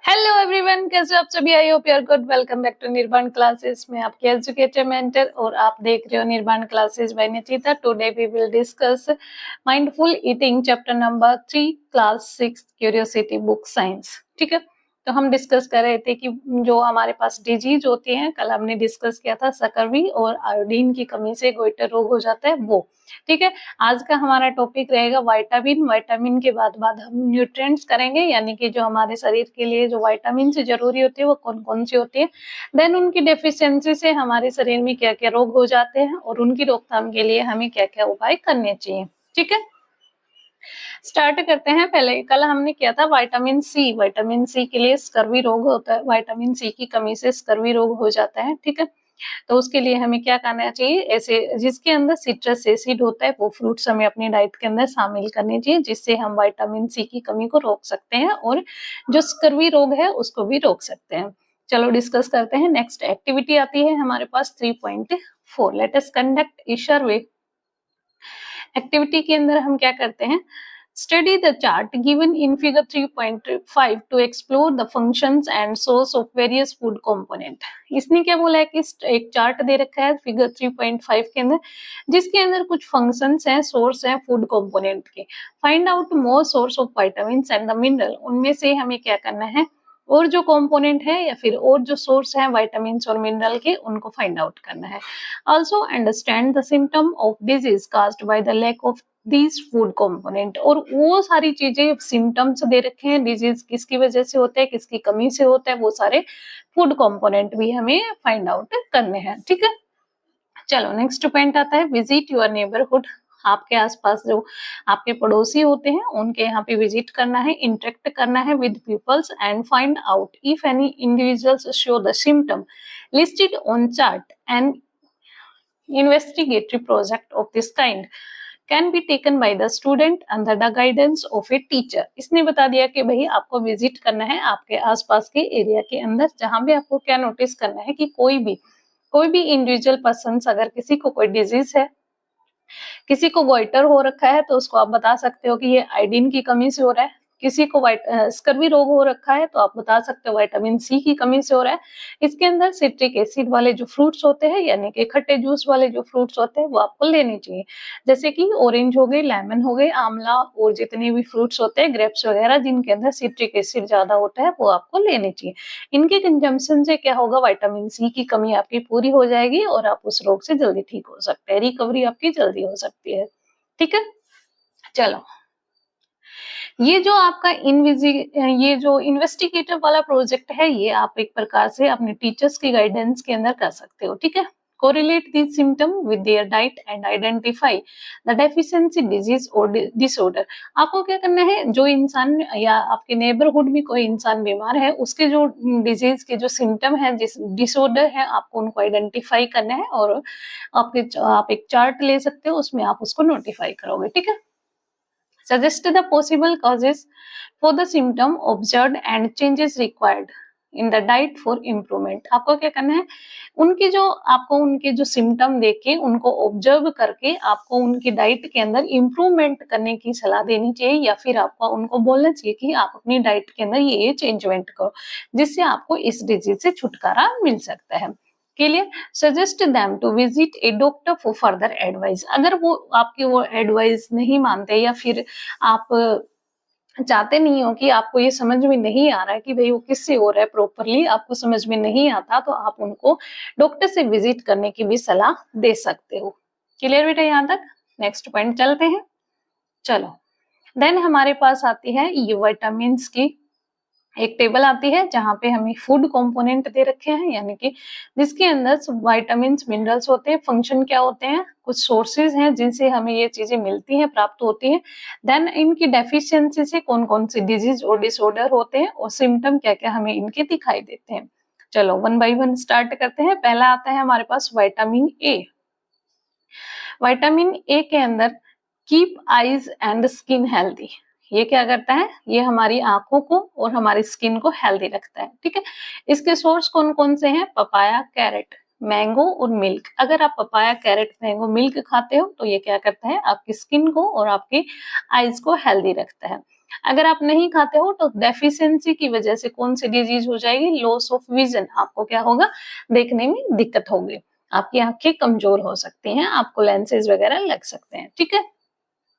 Hello everyone, कैसे हो आप सभी? I hope you are good. Welcome back to Nirvana classes में आपकी एजुकेटर मेंटर और आप देख रहे हो Nirvana classes by Nichita. Today we will discuss mindful eating chapter number 3 class 6 curiosity book science. ठीक है, तो हम डिस्कस कर रहे थे कि जो हमारे पास डिजीज होती हैं, कल हमने डिस्कस किया था सकरवी और आयोडीन की कमी से गोइटर रोग हो जाता है वो। ठीक है, आज का हमारा टॉपिक रहेगा विटामिन। विटामिन के बाद हम न्यूट्रिएंट्स करेंगे, यानी कि जो हमारे शरीर के लिए जो विटामिन से जरूरी होती है वो कौन कौन सी होती है, देन उनकी डेफिशिएंसी से हमारे शरीर में क्या क्या रोग हो जाते हैं और उनकी रोकथाम के लिए हमें क्या क्या उपाय करने चाहिए। ठीक है, स्टार्ट करते हैं। पहले कल हमने किया था विटामिन सी। विटामिन सी के लिए स्कर्वी रोग होता है, विटामिन सी की कमी से स्कर्वी रोग हो जाता है। ठीक है, तो उसके लिए हमें क्या करना चाहिए, ऐसे जिसके अंदर सिट्रस एसिड होता है वो फ्रूट्स हमें अपनी डाइट के अंदर शामिल करने चाहिए, जिससे हम विटामिन सी की कमी को रोक सकते हैं और जो स्कर्वी रोग है उसको भी रोक सकते हैं। चलो डिस्कस करते हैं। नेक्स्ट एक्टिविटी आती है हमारे पास 3.4, let us conduct a survey. Activity के अंदर हम क्या करते हैं, study the chart given in figure 3.5 to explore the functions and source of various food component. इसने क्या बोला है कि एक चार्ट दे रखा है फिगर 3.5 के अंदर, जिसके अंदर कुछ फंक्शंस हैं, सोर्स हैं फूड कंपोनेंट के। Find out more source of vitamin and the mineral. उनमें से हमें क्या करना है, और जो कंपोनेंट है या फिर और जो सोर्स है विटामिन और मिनरल के, उनको फाइंड आउट करना है। Also understand the symptom of disease caused by the lack of these food component. और वो सारी चीजें सिम्टम्स दे रखे हैं, डिजीज किसकी वजह से होता है, किसकी कमी से होता है, वो सारे फूड कंपोनेंट भी हमें फाइंड आउट करने हैं। ठीक है, चलो नेक्स्ट पॉइंट आता है विजिट योर नेबरहुड। आपके आसपास जो आपके पड़ोसी होते हैं उनके यहाँ पे विजिट करना है, इंटरेक्ट करना है with peoples and find out if any individuals show the symptom listed on chart and investigatory project of this kind can be taken by the student under the guidance of a teacher। इसने बता दिया कि भाई आपको visit करना है आपके आसपास के एरिया के अंदर, जहां भी आपको क्या नोटिस करना है कि कोई भी इंडिविजुअल पर्सन, अगर किसी को कोई डिजीज है, किसी को गोइटर हो रखा है, तो उसको आप बता सकते हो कि ये आयोडीन की कमी से हो रहा है। किसी को स्कर्वी रोग हो रखा है तो आप बता सकते हो विटामिन सी की कमी से हो रहा है। इसके अंदर सिट्रिक एसिड वाले जो फ्रूट्स होते हैं, यानी कि खट्टे जूस वाले जो फ्रूट्स होते हैं, वो आपको लेने चाहिए, जैसे कि ऑरेंज हो गए, लेमन हो गए, आंवला और जितने भी फ्रूट्स होते हैं, ग्रेप्स वगैरह, जिनके अंदर सिट्रिक एसिड ज्यादा होता है, वो आपको लेने चाहिए। इनके कंजम्पशन से क्या होगा, विटामिन सी की कमी आपकी पूरी हो जाएगी और आप उस रोग से जल्दी ठीक हो सकते हैं, रिकवरी आपकी जल्दी हो सकती है। ठीक है, चलो ये जो आपका ये जो इन्वेस्टिगेटर वाला प्रोजेक्ट है, ये आप एक प्रकार से अपने टीचर्स की गाइडेंस के अंदर कर सकते हो। ठीक है, correlate these symptom with their diet and identify the deficiency disease or disorder। आपको क्या करना है, जो इंसान या आपके नेबरहुड में कोई इंसान बीमार है, उसके जो डिजीज के जो सिम्टम है, जिस डिसऑर्डर है, आपको उनको आइडेंटिफाई करना है और आप एक चार्ट ले सकते हो, उसमें आप उसको नोटिफाई करोगे। ठीक है, suggest the possible causes for the symptom observed and changes required in the diet for improvement। आपको क्या करना है, उनके जो सिम्टम देख के, उनको ऑब्जर्व करके आपको उनकी डाइट के अंदर इम्प्रूवमेंट करने की सलाह देनी चाहिए, या फिर आपको उनको बोलना चाहिए कि आप अपनी डाइट के अंदर ये चेंजमेंट करो, जिससे आपको इस डिजीज से छुटकारा मिल सकता है। Clear, suggest them to visit a doctor for further advice. अगर वो आपकी वो एडवाइस नहीं मानते, या फिर आप चाहते नहीं हो कि आपको ये समझ में नहीं आ रहा है कि भाई वो किससे हो रहा है, प्रॉपरली आपको समझ में नहीं आता, तो आप उनको डॉक्टर से विजिट करने की भी सलाह दे सकते हो। क्लियर बेटा यहाँ तक? नेक्स्ट पॉइंट चलते हैं। चलो देन हमारे पास आती है ये विटामिन की एक टेबल आती है, जहां पे हमें फूड कंपोनेंट दे रखे हैं, यानी कि जिसके अंदर विटामिन मिनरल्स होते हैं, फंक्शन क्या होते हैं, कुछ सोर्सेज हैं जिनसे हमें ये चीजें मिलती हैं, प्राप्त होती हैं, देन इनकी डेफिशिएंसी से कौन कौन से डिजीज और डिसऑर्डर होते हैं और सिम्टम क्या क्या हमें इनके दिखाई देते हैं। चलो वन बाय वन स्टार्ट करते हैं। पहला आता है हमारे पास विटामिन ए। विटामिन ए के अंदर keep eyes and skin healthy. ये क्या करता है, ये हमारी आंखों को और हमारी स्किन को हेल्दी रखता है। ठीक है, इसके सोर्स कौन कौन से हैं, पपाया, कैरेट, मैंगो और मिल्क। अगर आप पपाया, कैरेट, मैंगो, मिल्क खाते हो तो ये क्या करता है, आपकी स्किन को और आपकी आईज को हेल्दी रखता है। अगर आप नहीं खाते हो तो डेफिशिएंसी की वजह से कौन सी डिजीज हो जाएगी, लॉस ऑफ विजन, आपको क्या होगा, देखने में दिक्कत होगी, आपकी आंखें कमजोर हो सकती हैं, आपको लेंसेज वगैरह लग सकते हैं, ठीक है।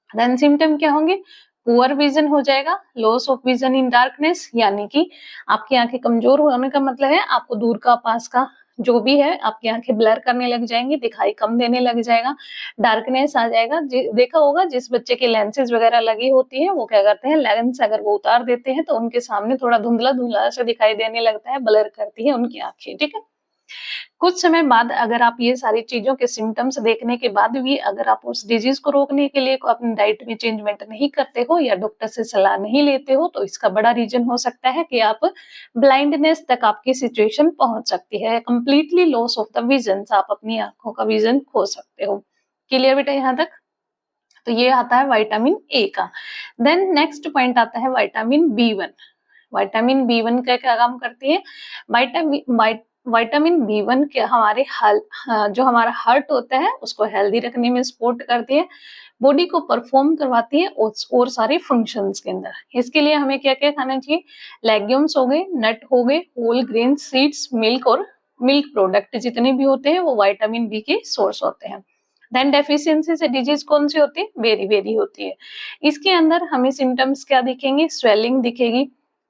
देन सिम्टम क्या होंगे, पुअर विजन हो जाएगा, loss of vision in darkness, यानी कि आपकी आंखें कमजोर होने का मतलब है आपको दूर का पास का जो भी है आपकी आंखें ब्लर करने लग जाएंगी, दिखाई कम देने लग जाएगा, डार्कनेस आ जाएगा। देखा होगा जिस बच्चे की लेंसेज वगैरह लगी होती है वो क्या करते हैं, लेंस अगर वो उतार देते हैं तो उनके सामने थोड़ा धुंधला धुंधला सा दिखाई देने लगता है, ब्लर करती है उनकी आंखें, ठीक है। कुछ समय बाद अगर आप ये सारी चीजों के सिम्टम्स देखने के बाद भी अगर आप उस डिजीज को रोकने के लिए अपनी डाइट में चेंजमेंट नहीं करते हो या डॉक्टर से सलाह नहीं लेते हो तो इसका बड़ा रीजन हो सकता है कि आप ब्लाइंडनेस तक आपकी सिचुएशन पहुंच सकती है, completely loss of the vision, आप अपनी आंखों का विजन खो सकते हो। क्लियर बेटा यहाँ तक? तो ये आता है विटामिन ए का। देन नेक्स्ट पॉइंट आता है विटामिन बी1। विटामिन बी1 का क्या काम करती है, विटामिन बी1 के हमारे जो हमारा हार्ट होता है उसको हेल्दी रखने में सपोर्ट करती है, बॉडी को परफॉर्म करवाती है और सारे फंक्शंस के अंदर। इसके लिए हमें क्या क्या खाना चाहिए, लेग्यूम्स हो गए, नट हो गए, होल ग्रेन सीड्स, मिल्क और मिल्क प्रोडक्ट जितने भी होते हैं वो विटामिन बी के सोर्स होते हैं। देन डेफिशिएंसी से डिजीज कौन सी होती है, बेरी बेरी होती है। इसके अंदर हमें सिम्टम्स क्या दिखेंगे, स्वेलिंग दिखेगी,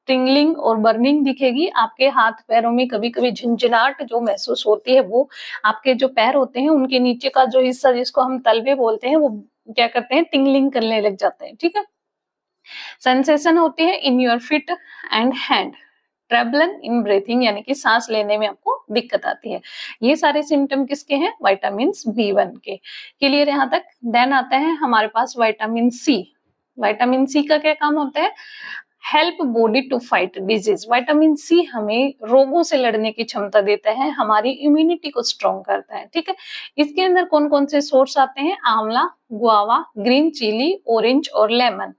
टिंगलिंग और बर्निंग दिखेगी, आपके हाथ पैरों में कभी कभी झंझनाहट जो महसूस होती है, वो आपके जो पैर होते हैं उनके नीचे का जो हिस्सा जिसको हम तलवे बोलते हैं वो क्या करते हैं, टिंगलिंग करने लग जाते हैं, ठीक है। सेंसेशन होती है in your feet and hand, trouble in breathing यानी कि सांस लेने में आपको दिक्कत आती है। ये सारे सिम्टम किसके हैं, विटामिन बी1 के। क्लियर यहाँ तक? देन आता है हमारे पास विटामिन सी। विटामिन सी का क्या काम होता है, help body to fight disease. Vitamin C हमें रोगों से लड़ने की क्षमता देता है, हमारी इम्यूनिटी को स्ट्रॉन्ग करता है, ठीक है। इसके अंदर कौन कौन से सोर्स आते हैं, आंवला, गुआवा, ग्रीन चिली, ऑरेंज और लेमन।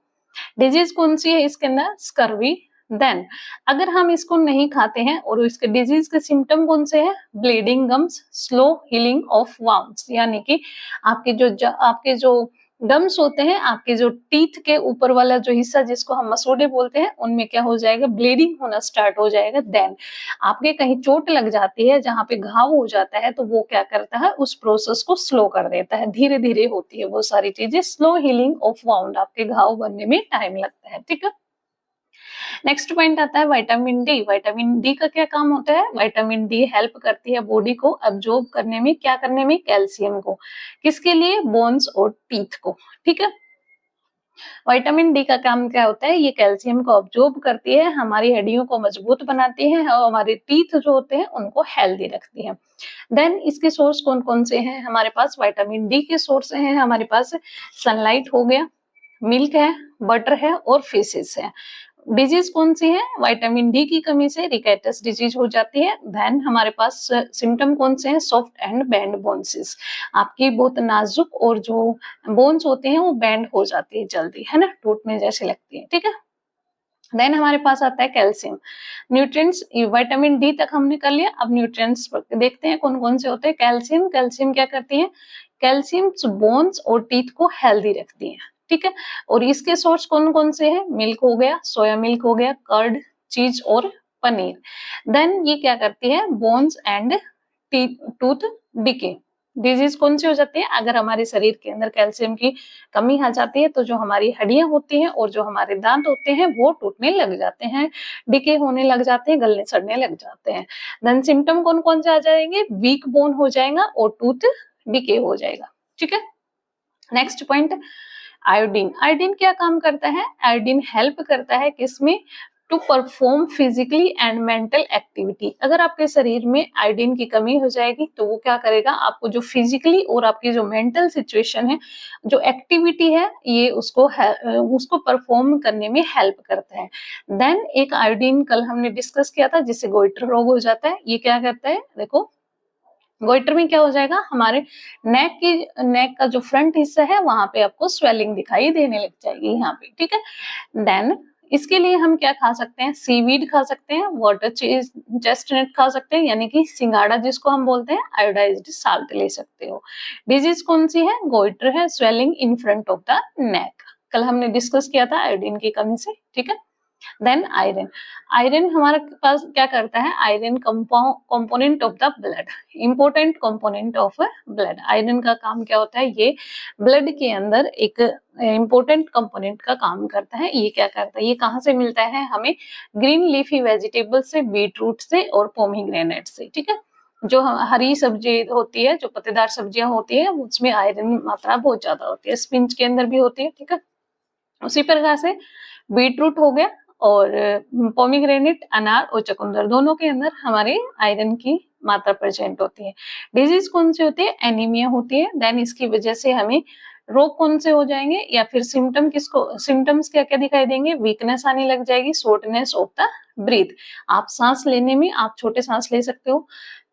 डिजीज कौन सी है इसके अंदर, स्कर्वी। देन अगर हम इसको नहीं खाते हैं और इसके डिजीज के सिम्टम कौन से हैं, bleeding gums, slow healing of wounds, यानी कि आपके जो गम्स होते हैं, आपके जो टीथ के ऊपर वाला जो हिस्सा जिसको हम मसोड़े बोलते हैं, उनमें क्या हो जाएगा, ब्लीडिंग होना स्टार्ट हो जाएगा। देन आपके कहीं चोट लग जाती है, जहां पे घाव हो जाता है, तो वो क्या करता है, उस प्रोसेस को स्लो कर देता है, धीरे धीरे होती है वो सारी चीजें, स्लो हीलिंग ऑफ वाउंड, आपके घाव बनने में टाइम लगता है, ठीक है। नेक्स्ट पॉइंट आता है विटामिन डी। विटामिन डी का क्या काम होता है, विटामिन डी हेल्प करती है बॉडी को अब्जॉर्ब करने में, क्या करने में, कैल्शियम को, किसके लिए, बोन्स और टीथ को, ठीक है। विटामिन डी का काम क्या होता है, ये कैल्शियम को अब्जॉर्ब करती है, हमारी हड्डियों को मजबूत बनाती है और हमारे टीथ जो होते हैं उनको हेल्दी रखती है। देन इसके सोर्स कौन कौन से हैं हमारे पास, विटामिन डी के सोर्स हैं हमारे पास, सनलाइट हो गया, मिल्क है, बटर है और फिशेस है। डिजीज कौन सी है, विटामिन डी की कमी से रिकेटस डिजीज हो जाती है। देन हमारे पास सिम्टम कौन से हैं, सॉफ्ट एंड बैंड बोन्स, आपकी बहुत नाजुक और जो बोन्स होते हैं वो बैंड हो जाती है जल्दी, है ना, टूटने जैसे लगती है, ठीक है। देन हमारे पास आता है कैल्शियम, न्यूट्रिएंट्स, विटामिन डी तक हमने कर लिया, अब न्यूट्रिएंट्स देखते हैं कौन कौन से होते हैं। कैल्शियम, कैल्शियम क्या करती है, कैल्शियम बोन्स और टीथ को हेल्दी रखती है, ठीक है। और इसके सोर्स कौन कौन से हैं, मिल्क हो गया, सोया मिल्क हो गया, कर्ड, चीज और पनीर। देन ये क्या करती है, bones and tooth decay. Disease कौन सी हो जाती है, अगर हमारे शरीर के अंदर कैल्शियम की कमी आ जाती है तो जो हमारी हड्डियां होती हैं और जो हमारे दांत होते हैं वो टूटने लग जाते हैं, डिके होने लग जाते हैं, गलने सड़ने लग जाते हैं। देन सिम्टम कौन कौन से आ जाएंगे, वीक बोन हो जाएगा और टूथ डिके हो जाएगा, ठीक है। Next point, iodine. आयोडीन क्या काम करता है, आयोडीन हेल्प करता है किसमें, to perform physically and mental activity. अगर आपके शरीर में आयोडीन की कमी हो जाएगी तो वो क्या करेगा, आपको जो फिजिकली और आपकी जो मेंटल सिचुएशन है, जो एक्टिविटी है, ये उसको परफॉर्म करने में हेल्प करता है। देन एक आयोडीन कल हमने डिस्कस किया था जिससे गोइटर रोग हो जाता है, ये क्या करता है, देखो गोइटर में क्या हो जाएगा, हमारे नेक का जो फ्रंट हिस्सा है वहां पे आपको स्वेलिंग दिखाई देने लग जाएगी यहाँ पे, ठीक है। देन इसके लिए हम क्या खा सकते हैं, सीवीड खा सकते हैं, वाटर चेस्टनट खा सकते हैं, यानी कि सिंगाड़ा जिसको हम बोलते हैं, आयोडाइज्ड साल्ट ले सकते हो। डिजीज कौन सी है, गोइटर है, swelling in front of the neck, कल हमने डिस्कस किया था आयोडीन की कमी से, ठीक है। देन आयरन, आयरन हमारे पास क्या करता है, iron component of the blood, important component of blood. Iron का काम क्या होता है, ये ब्लड के अंदर एक इंपॉर्टेंट कंपोनेंट का काम करता है। ये क्या करता है, ये कहाँ से मिलता है हमें, ग्रीन लीफी वेजिटेबल से, बीट रूट से और पोमीग्रेनेट से, ठीक है। जो हरी सब्जी होती है, जो पत्तेदार सब्जियां होती है, उसमें आयरन मात्रा बहुत ज्यादा होती है, स्पिंच के अंदर भी होती है, ठीक है। उसी प्रकार से बीट रूट हो गया और पोमीग्रेनेट, अनार और चुकंदर, दोनों के अंदर हमारे आयरन की मात्रा प्रेजेंट होती है। डिजीज कौन सी होती है, एनीमिया होती है। देन इसकी वजह से हमें रोग कौन से हो जाएंगे, या फिर सिम्टम किसको, सिम्टम्स क्या क्या दिखाई देंगे, वीकनेस आने लग जाएगी, शॉर्टनेस ऑफ द ब्रीथ। आप सांस लेने में, आप छोटे सांस ले सकते हो,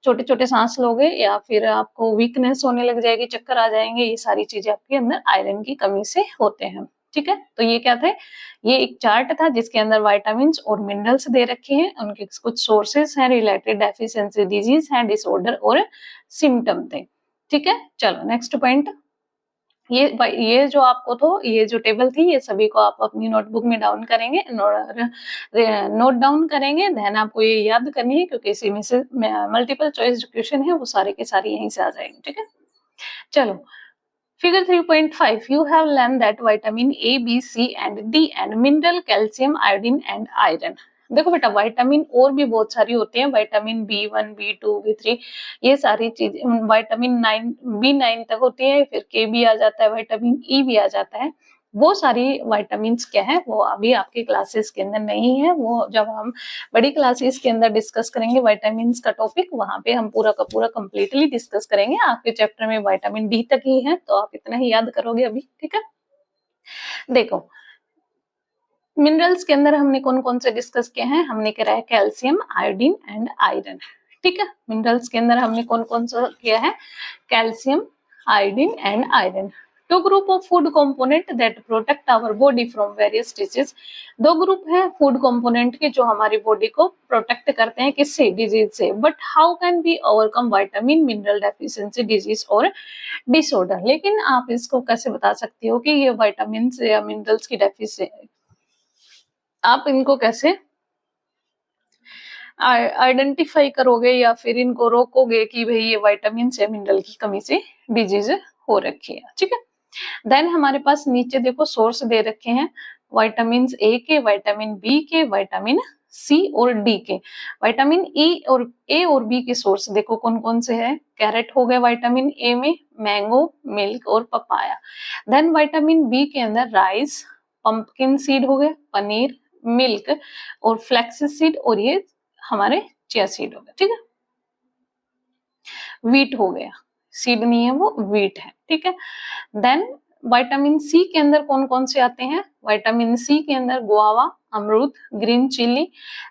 छोटे छोटे सांस लोगे, या फिर आपको वीकनेस होने लग जाएगी, चक्कर आ जाएंगे, ये सारी चीजें आपके अंदर आयरन की कमी से होते हैं, ठीक है। तो ये क्या थे, ये एक चार्ट था जिसके अंदर विटामिन्स और मिनरल्स दे रखे हैं, उनके कुछ सोर्सेस हैं, रिलेटेड डेफिशिएंसी डिजीज है, डिसऑर्डर और सिम्टम थे, ठीक है। चलो नेक्स्ट पॉइंट, ये जो आपको तो ये जो टेबल थी, ये सभी को आप अपनी नोटबुक में डाउन करेंगे, नोट डाउन करेंगे। देन आपको ये याद करनी है, क्योंकि इसी में से मल्टीपल चॉइस जो क्वेश्चन है वो सारे के सारे यहीं से आ जाएंगे, ठीक है। चलो Figure 3.5, you have learned that vitamin A, B, C and D and mineral calcium, iodine and iron। देखो बेटा, विटामिन और भी बहुत सारी होती हैं, विटामिन B1, B2, B3, ये सारी चीजें, विटामिन 9, B9 तक होती है, फिर के भी आ जाता है, विटामिन ई भी आ जाता है। वो सारी विटामिन क्या है, वो अभी आपके क्लासेस के अंदर नहीं है, वो जब हम बड़ी क्लासेस के अंदर डिस्कस करेंगे विटामिन का टॉपिक, वहां पे हम पूरा का पूरा कंप्लीटली डिस्कस करेंगे। आपके चैप्टर में विटामिन डी तक ही है, तो आप इतना ही याद करोगे अभी, ठीक है। देखो मिनरल्स के अंदर हमने कौन कौन से डिस्कस किए हैं, हमने करा है कैल्शियम, आयोडीन एंड आयरन, ठीक है। मिनरल्स के अंदर हमने कौन कौन सा किया है, calcium, iodine and iron. Two group of food component that protect our body from various disease, दो ग्रुप है फूड कंपोनेंट के जो हमारी बॉडी को प्रोटेक्ट करते हैं, किससे, डिजीज से। But how can be overcome vitamin mineral deficiency disease और डिसऑर्डर, लेकिन आप इसको कैसे बता सकते हो कि ये विटामिन या मिनरल्स की डेफिशिएंसी, आप इनको कैसे आइडेंटिफाई करोगे या फिर इनको रोकोगे कि भाई ये विटामिन या मिनरल की कमी से डिजीज हो रखी है, ठीक है। देन हमारे पास नीचे देखो सोर्स दे रखे हैं, विटामिन ए के, विटामिन बी के, विटामिन सी और डी के। विटामिन ए और बी के सोर्स देखो कौन कौन से हैं, कैरेट हो गए विटामिन ए में, मैंगो, मिल्क और पपाया। देन विटामिन बी के अंदर राइस, पंपकिन सीड हो गए, पनीर, मिल्क और फ्लैक्स सीड, और ये हमारे चिया सीड हो गए, ठीक है। वीट हो गया, सीड नहीं है वो, वीट है, ठीक है। देन विटामिन सी के अंदर कौन कौन से आते हैं, विटामिन सी के अंदर गुआवा, अमरूद, ग्रीन चिली,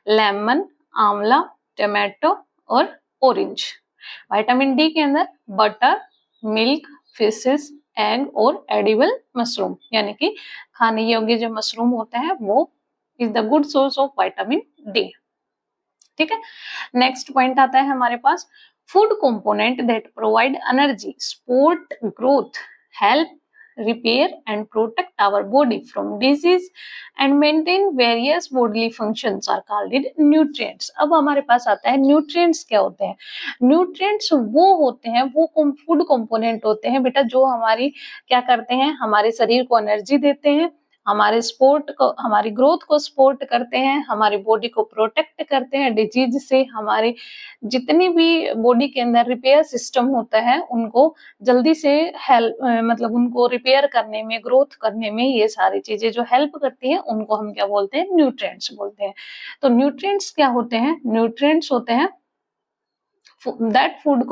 लेमन, आंवला, टमाटो और ऑरेंज। विटामिन डी के अंदर बटर, मिल्क, फिशेस, एग और एडिबल मशरूम, यानी कि खाने योग्य जो मशरूम होते हैं वो is the good source of vitamin D, ठीक है। नेक्स्ट पॉइंट आता है हमारे पास, food component that provide energy, support growth, help repair and protect our body from disease and maintain various bodily functions are called nutrients. अब हमारे पास आता है न्यूट्रिएंट्स क्या होते हैं। न्यूट्रिएंट्स वो होते हैं, वो फूड कंपोनेंट होते हैं बेटा, जो हमारी क्या करते हैं, हमारे शरीर को एनर्जी देते हैं, हमारे सपोर्ट को, हमारी ग्रोथ को सपोर्ट करते हैं, हमारी बॉडी को प्रोटेक्ट करते हैं डिजीज से, हमारे जितनी भी बॉडी के अंदर रिपेयर सिस्टम होता है उनको जल्दी से हेल्प, मतलब उनको रिपेयर करने में, ग्रोथ करने में, ये सारी चीजें जो हेल्प करती हैं उनको हम क्या बोलते हैं, न्यूट्रिएंट्स बोलते हैं। तो न्यूट्रिएंट्स क्या होते हैं, न्यूट्रिएंट्स होते हैं that food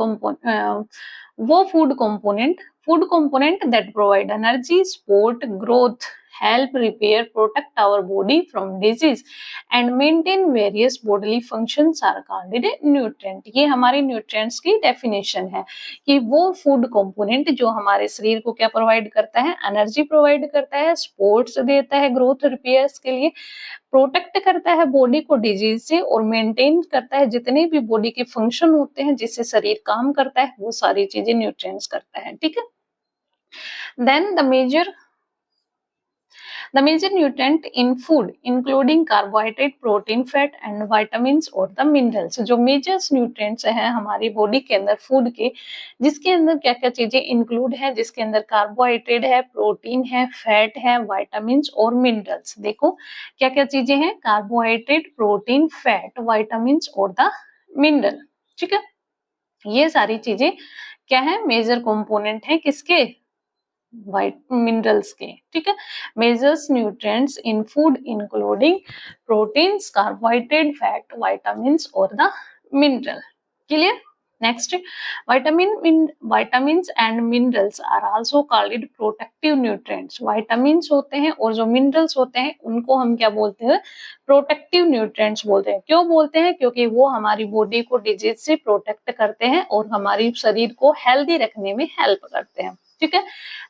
component that provide energy, support growth, help repair, protect our body from disease and maintain various bodily functions are called nutrient। ये हमारे न्यूट्रिएंट्स की डेफिनेशन है कि वो फूड कंपोनेंट जो हमारे शरीर को क्या प्रोवाइड करता है, एनर्जी प्रोवाइड करता है, सपोर्ट्स देता है ग्रोथ रिपेयर्स के लिए, प्रोटेक्ट करता है बॉडी को डिजीज से, और मेंटेन करता है जितने भी बॉडी के फंक्शन होते हैं जिससे शरीर काम करता है, वो सारी चीजें न्यूट्रिएंट्स करता है, ठीक है। Then the major the major nutrient in food including carbohydrate, protein, fat and vitamins और द मिनरल्स। जो मेजर्स न्यूट्रेंट्स हैं हमारी बॉडी के अंदर फूड के, जिसके अंदर क्या क्या चीजें इंक्लूड है, जिसके अंदर कार्बोहाइड्रेट है, प्रोटीन है, फैट है, विटामिन्स और मिनरल्स। देखो क्या क्या चीजें हैं, कार्बोहाइड्रेट, प्रोटीन, फैट, विटामिन्स और द मिनरल। ठीक है, ये सारी चीजें क्या है, मेजर कंपोनेंट है किसके, वाइट मिनरल्स के। ठीक है, majors nutrients in food including proteins, carbohydrate, fat, vitamins और the mineral. Clear? Next, vitamins and minerals are also called protective nutrients। vitamins होते हैं और जो minerals होते हैं उनको हम क्या बोलते हैं, प्रोटेक्टिव न्यूट्रिएंट्स बोलते हैं। क्यों बोलते हैं, क्योंकि वो हमारी बॉडी को डिजीज से प्रोटेक्ट करते हैं और हमारी शरीर को हेल्दी रखने में हेल्प करते हैं। ठीक है,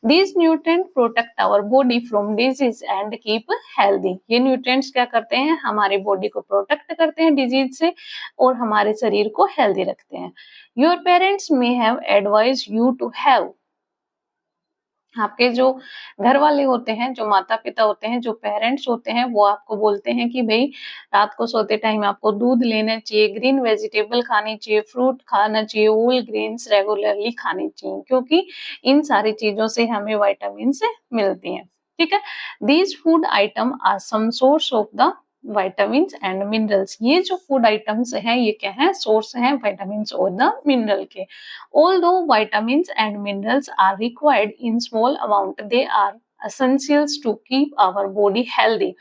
these nutrients protect our body from disease and keep healthy। ये न्यूट्रिएंट्स क्या करते हैं, हमारी बॉडी को प्रोटेक्ट करते हैं डिजीज से और हमारे शरीर को हेल्दी रखते हैं। Your parents may have advised you to have। आपके जो घर वाले होते हैं, जो माता पिता होते हैं, जो पेरेंट्स होते हैं, वो आपको बोलते हैं कि भाई रात को सोते टाइम आपको दूध लेना चाहिए, ग्रीन वेजिटेबल खानी चाहिए, फ्रूट खाना चाहिए, होल ग्रेन्स रेगुलरली खानी चाहिए, क्योंकि इन सारी चीजों से हमें विटामिन से मिलती हैं। ठीक है, these food item are some source of the vitamins and minerals. ये जो फूड आइटम्स हैं ये क्या है, सोर्स हैं विटामिन्स और द मिनरल के। Although vitamins and minerals are required in small amount, they are essentials to keep our body healthy।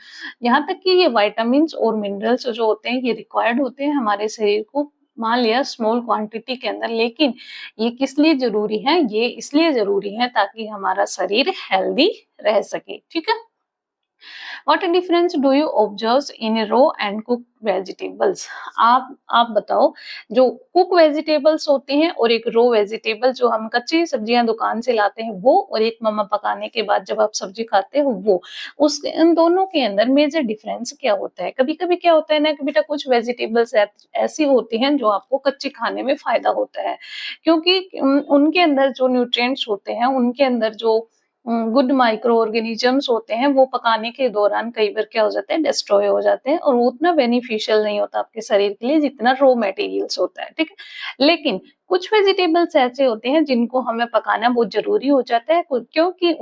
यहाँ तक कि ये vitamins और minerals जो होते हैं ये required होते हैं हमारे शरीर को, मान लिया स्मॉल क्वांटिटी के अंदर, लेकिन ये किस लिए जरूरी है, ये इसलिए जरूरी है ताकि हमारा शरीर हेल्दी रह सके। ठीक है, What difference do you observe in raw and cooked vegetables? आप बताओ, जो कुक वेजिटेबल्स होती हैं और एक रो वेजिटेबल जो हम कच्ची सब्जियां दुकान से लाते हैं वो, और एक मम्मा पकाने के बाद जब आप सब्जी खाते हो वो, उस इन दोनों के अंदर मेजर डिफरेंस क्या होता है। कभी कभी क्या होता है ना कि बेटा कुछ वेजिटेबल्स ऐसी होती हैं जो आपको कच्ची खाने में फायदा होता है, क्योंकि उनके अंदर जो न्यूट्रिएंट्स होते हैं, उनके अंदर जो गुड माइक्रो ऑर्गेनिजम्स होते हैं वो पकाने के दौरान कई बार क्या हो जाते हैं, डिस्ट्रॉय हो जाते हैं और वो उतना बेनिफिशियल नहीं होता आपके शरीर के लिए जितना रॉ मटेरियल्स होता है। ठीक है, लेकिन कुछ वेजिटेबल्स ऐसे होते हैं जिनको हमें पकाना बहुत जरूरी हो जाता है, क्योंकि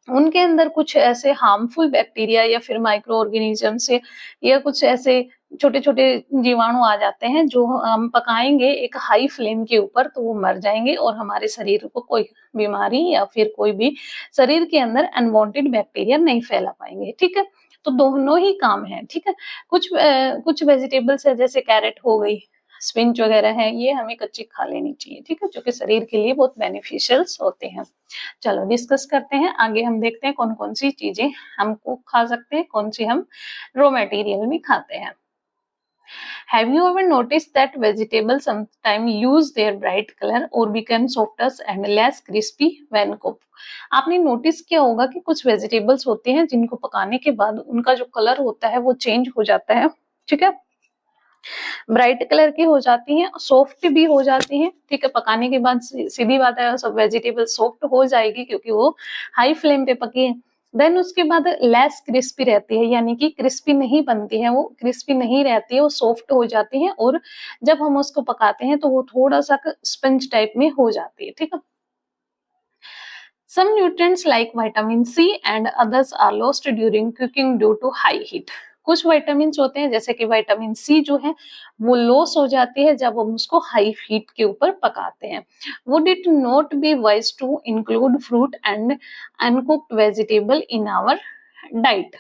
उनके अंदर कुछ ऐसे हार्मफुल बैक्टीरिया या फिर माइक्रो ऑर्गेनिज्म से या कुछ ऐसे छोटे छोटे जीवाणु आ जाते हैं जो हम पकाएंगे एक हाई फ्लेम के ऊपर तो वो मर जाएंगे और हमारे शरीर को कोई बीमारी या फिर कोई भी शरीर के अंदर अनवांटेड बैक्टीरिया नहीं फैला पाएंगे। ठीक है, तो दोनों ही काम है। ठीक है, कुछ वेजिटेबल्स है जैसे कैरेट हो गई, स्पिनच वगैरह है, ये हमें कच्ची खा लेनी चाहिए। ठीक है, जो कि शरीर के लिए बहुत बेनिफिशियल होते हैं। चलो डिस्कस करते हैं आगे, हम देखते हैं कौन कौन सी चीजें हमको खा सकते हैं, कौन सी हम रॉ मटेरियल में खाते हैं। Have you ever noticed that vegetables sometimes lose their bright color or become softer and less crispy when cooked? आपने नोटिस किया होगा कि कुछ वेजिटेबल्स होते हैं जिनको पकाने के बाद उनका जो कलर होता है वो चेंज हो जाता है। ठीक है, ब्राइट कलर की हो जाती हैं, सॉफ्ट भी हो जाती हैं। ठीक है, पकाने के बाद सीधी बात है सब वेजिटेबल सॉफ्ट हो जाएगी क्योंकि वो हाई फ्लेम पे पकी है। देन उसके बाद लेस क्रिस्पी रहती है, यानी कि क्रिस्पी नहीं बनती है, वो क्रिस्पी नहीं रहती है, वो सॉफ्ट हो जाती है और जब हम उसको पकाते हैं तो वो थोड़ा सा स्पंज टाइप में हो जाती है। ठीक है, some nutrients like vitamin C and others are lost during cooking due to high heat। कुछ विटामिन होते हैं जैसे कि विटामिन सी जो है वो लॉस हो जाती है जब हम उसको हाई हीट के ऊपर पकाते हैं। Would it not be wise to include fruit and uncooked vegetable in our diet?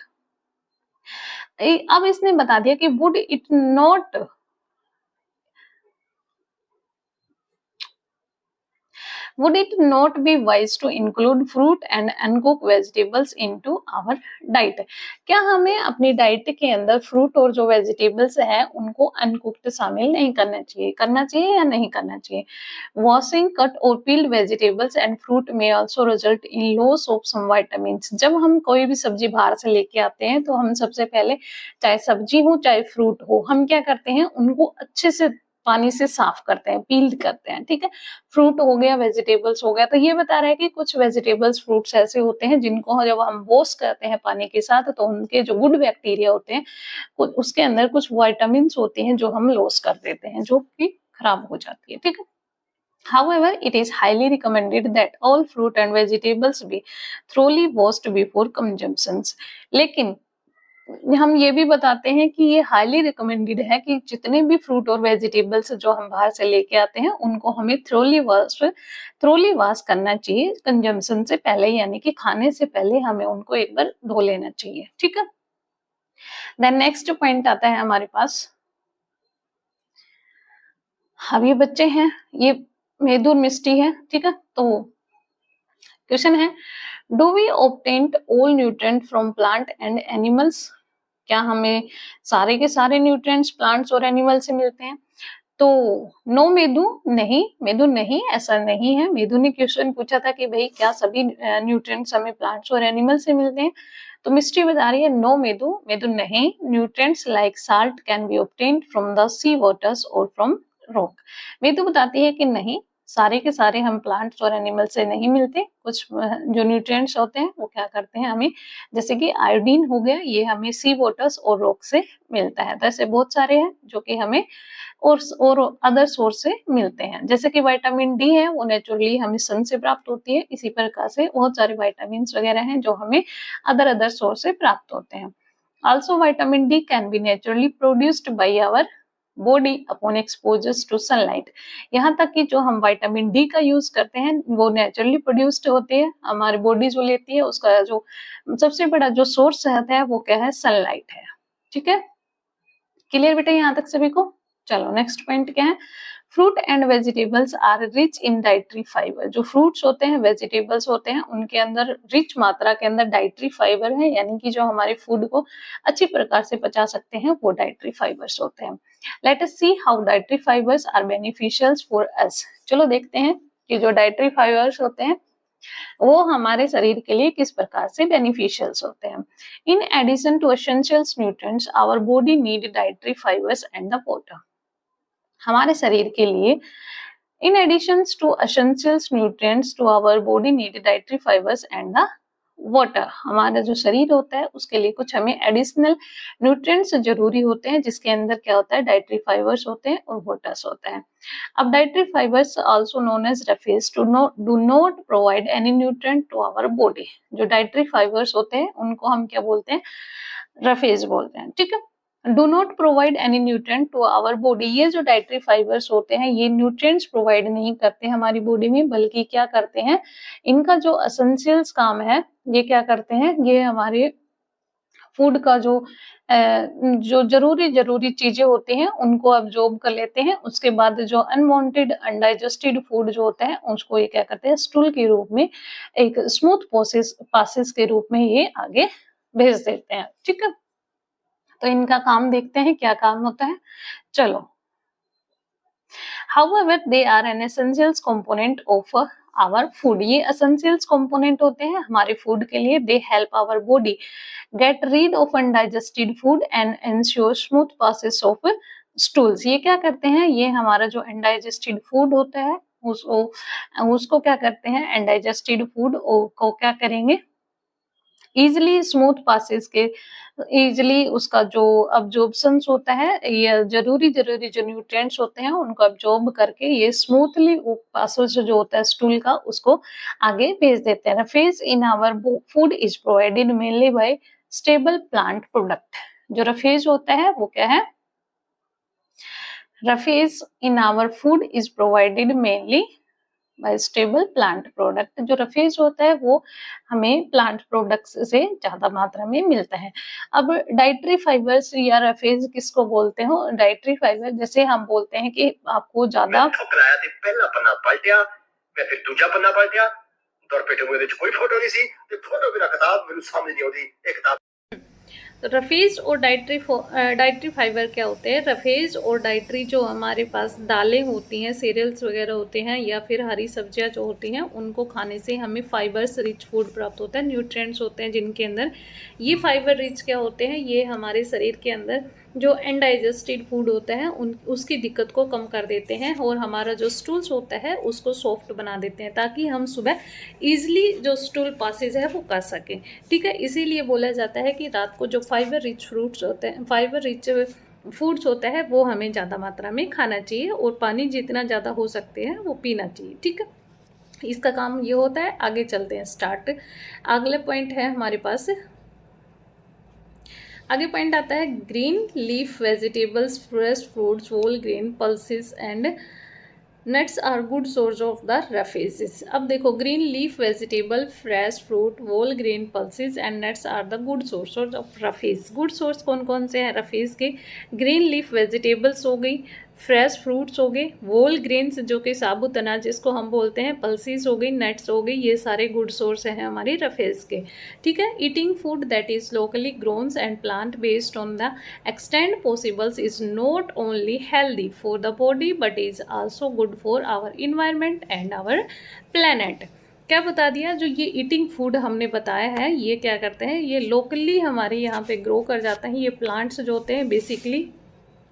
अब इसने बता दिया कि would it not Would it not be wise to include fruit and uncooked vegetables into our diet? क्या हमें अपनी diet के अंदर फ्रूट और जो वेजिटेबल्स है उनको अनकुक्ड शामिल नहीं करना चाहिए या नहीं करना चाहिए? Washing cut or peeled vegetables and fruit may also result in loss of some vitamins। जब हम कोई भी सब्जी बाहर से लेके आते हैं तो हम सबसे पहले, चाहे सब्जी हो चाहे फ्रूट हो, हम क्या करते हैं उनको अच्छे से पानी से साफ करते हैं, पील करते हैं, ठीक है। फ्रूट हो गया, वेजिटेबल्स हो गया, तो ये बता रहा है कि कुछ वेजिटेबल्स, फ्रूट्स ऐसे होते हैं जिनको जब हम वॉश करते हैं पानी के साथ तो उनके जो गुड बैक्टीरिया होते हैं उसके अंदर कुछ विटामिन होते हैं जो हम लॉस कर देते हैं, जो कि खराब हो जाती है, ठीक है। However, it is highly recommended that all fruit and vegetables be thoroughly washed before consumptions. लेकिन हम ये भी बताते हैं कि ये हाईली रिकमेंडेड है कि जितने भी फ्रूट और वेजिटेबल्स जो हम बाहर से लेके आते हैं उनको हमें थ्रोली वॉश करना चाहिए कंजम्पशन से पहले, यानी कि खाने से पहले हमें उनको एक बार धो लेना चाहिए, ठीक है। देन नेक्स्ट पॉइंट आता है हमारे पास, अब ये बच्चे हैं, ये मेदू और मिष्टी है, ठीक है। तो क्वेश्चन है, do we obtain all nutrient from plant and animals? क्या हमें सारे के सारे न्यूट्रिएंट्स प्लांट्स और एनिमल से मिलते हैं? तो नो मेदू, नहीं, मेदू नहीं, ऐसा नहीं है। मेदू ने क्वेश्चन पूछा था कि भाई क्या सभी न्यूट्रिएंट्स हमें प्लांट्स और एनिमल से मिलते हैं? तो मिस्ट्री बता रही है नो मेदू, मेदू नहीं। Nutrients like salt can be obtained from the sea waters और फ्रॉम रॉक। मेदू बताती है कि नहीं, सारे के सारे हम प्लांट्स और एनिमल से नहीं मिलते। कुछ जो न्यूट्रिएंट्स होते हैं वो क्या करते हैं हमें, जैसे कि आयोडीन हो गया, ये हमें सी वाटर्स और रॉक से मिलता है। तो ऐसे बहुत सारे हैं जो कि हमें और अदर सोर्स से मिलते हैं। जैसे कि विटामिन डी है, वो नेचुरली हमें सन से प्राप्त होती है। इसी प्रकार से बहुत सारे विटामिन वगैरह हैं जो हमें अदर सोर्स से प्राप्त होते हैं। Also, vitamin D can be naturally produced by our body upon exposure to sunlight. यहाँ तक कि जो हम विटामिन डी का यूज करते हैं वो नेचुरली प्रोड्यूस्ड होती है, हमारी बॉडी जो लेती है उसका जो सबसे बड़ा जो सोर्स रहता है वो क्या है, सनलाइट है, ठीक है। क्लियर बेटा यहाँ तक सभी को? चलो नेक्स्ट पॉइंट क्या है, fruit and vegetables are rich in dietary fibre. जो फ्रूट्स होते हैं, वेजिटेबल्स होते हैं, उनके अंदर रिच मात्रा के अंदर डाइटरी फाइबर है, यानी कि जो हमारे फूड को अच्छी प्रकार से पचा सकते हैं वो डाइटरी फाइबर्स होते हैं। Let us see how dietary fibres are beneficial for us. चलो देखते हैं कि जो डाइटरी फाइबर्स होते हैं वो हमारे शरीर के लिए किस प्रकार से बेनिफिशियल्स होते हैं। In addition to essentials nutrients our body need dietary fibres and the water. हमारे शरीर के लिए in addition to essentials nutrients to our body need dietary fibres and the water. हमारा जो शरीर होता है उसके लिए कुछ हमें एडिशनल न्यूट्रिएंट्स जरूरी होते हैं, जिसके अंदर क्या होता है, डाइटरी फाइबर्स होते हैं और वाटर्स होता है। अब dietary fibres also known as roughage do not provide any nutrient to our body. जो डाइटरी फाइबर्स होते हैं उनको हम क्या बोलते हैं, रफेज बोलते हैं, ठीक है। Do not provide any nutrient to our body, ये जो डाइटरी फाइबर्स होते हैं ये न्यूट्रिएंट्स प्रोवाइड नहीं करते हमारी बॉडी में, बल्कि क्या करते हैं, इनका जो एसेंशियल्स काम है ये क्या करते हैं, ये हमारे फूड का जो जरूरी चीजें होती हैं उनको अब्जॉर्ब कर लेते हैं। उसके बाद जो अनवांटेड अनडाइजेस्टेड फूड जो होता है उसको ये क्या करते हैं, स्टूल के रूप में, एक स्मूथ पासेस के रूप में ये आगे भेज देते हैं, ठीक है। तो इनका काम देखते हैं क्या काम होता है, चलो। However, they are an essential component of our food. ये essentials component होते हैं हमारे food के लिए। They help our body get rid of undigested food and ensure smooth passage of stools. ये क्या करते हैं, ये हमारा जो undigested food होता है उसको क्या करते हैं, undigested food को क्या करेंगे, इजिली स्मूथ पासेस के इजिली उसका जो अब्जॉर्प्शन होता है, ये जरूरी जो न्यूट्रिएंट्स होते हैं उनको अब्जॉर्ब करके ये स्मूथली पासेज जो होता है स्टूल का उसको आगे भेज देते हैं। Roughage in our food is provided mainly by stable plant product. जो रफेज होता है वो क्या है, roughage in our food is provided mainly by stable plant product. जो रफेज होता है वो हमें प्लांट प्रोडक्ट्स से ज्यादा मात्रा में मिलता है। अब डाइटरी फाइबर्स या रफेज किसको बोलते हो, डाइटरी फाइबर जैसे हम बोलते हैं कि आपको ज्यादा ठुकराया ते पहला पन्ना पलटिया, मैं फिर दूजा पन्ना पलटिया, दौर पेटे में कोई फोटो नहीं सी ते फोटो बिना किताब मेरे सामने नहीं आती। एक किताब रफेज और डाइटरी फाइबर क्या होते हैं, रफेज और डाइटरी जो हमारे पास दालें होती हैं, सीरियल्स वगैरह होते हैं या फिर हरी सब्जियां जो होती हैं उनको खाने से हमें फाइबर्स रिच फूड प्राप्त होता है, न्यूट्रिएंट्स होते हैं जिनके अंदर ये फाइबर रिच क्या होते हैं, ये हमारे शरीर के अंदर जो अनडाइजेस्टेड फूड होता है उसकी दिक्कत को कम कर देते हैं और हमारा जो स्टूल्स होता है उसको सॉफ्ट बना देते हैं, ताकि हम सुबह ईजिली जो स्टूल पासेज है वो कर सकें। ठीक है, इसीलिए बोला जाता है कि रात को जो फाइबर रिच फ्रूट्स होते हैं, फाइबर रिच फूड्स होता है वो हमें ज़्यादा मात्रा में खाना चाहिए और पानी जितना ज़्यादा हो सकते हैं वो पीना चाहिए। ठीक है, इसका काम ये होता है। आगे चलते हैं स्टार्ट। अगले पॉइंट है हमारे पास, आगे पॉइंट आता है green leaf vegetables, fresh fruits, whole grain, pulses and nuts are good source of the roughages. अब देखो, green leaf vegetable, fresh fruit, whole grain, pulses and nuts are the good source of roughage. Good source कौन कौन से हैं roughage के? Green leaf vegetables हो गई, fresh fruits हो गए, होल ग्रेन्स जो कि साबुत अनाज जिसको हम बोलते हैं, पल्सीज हो गई, नट्स हो गई, ये सारे गुड सोर्स हैं हमारे रफेज के। ठीक है, eating food that is locally grown and plant based on the extent possible is not only healthy for the body but is also good for our environment and our planet. क्या बता दिया? जो ये eating food हमने बताया है ये क्या करते हैं, ये लोकली हमारे यहाँ पे ग्रो कर जाते हैं। ये प्लांट्स जो होते हैं बेसिकली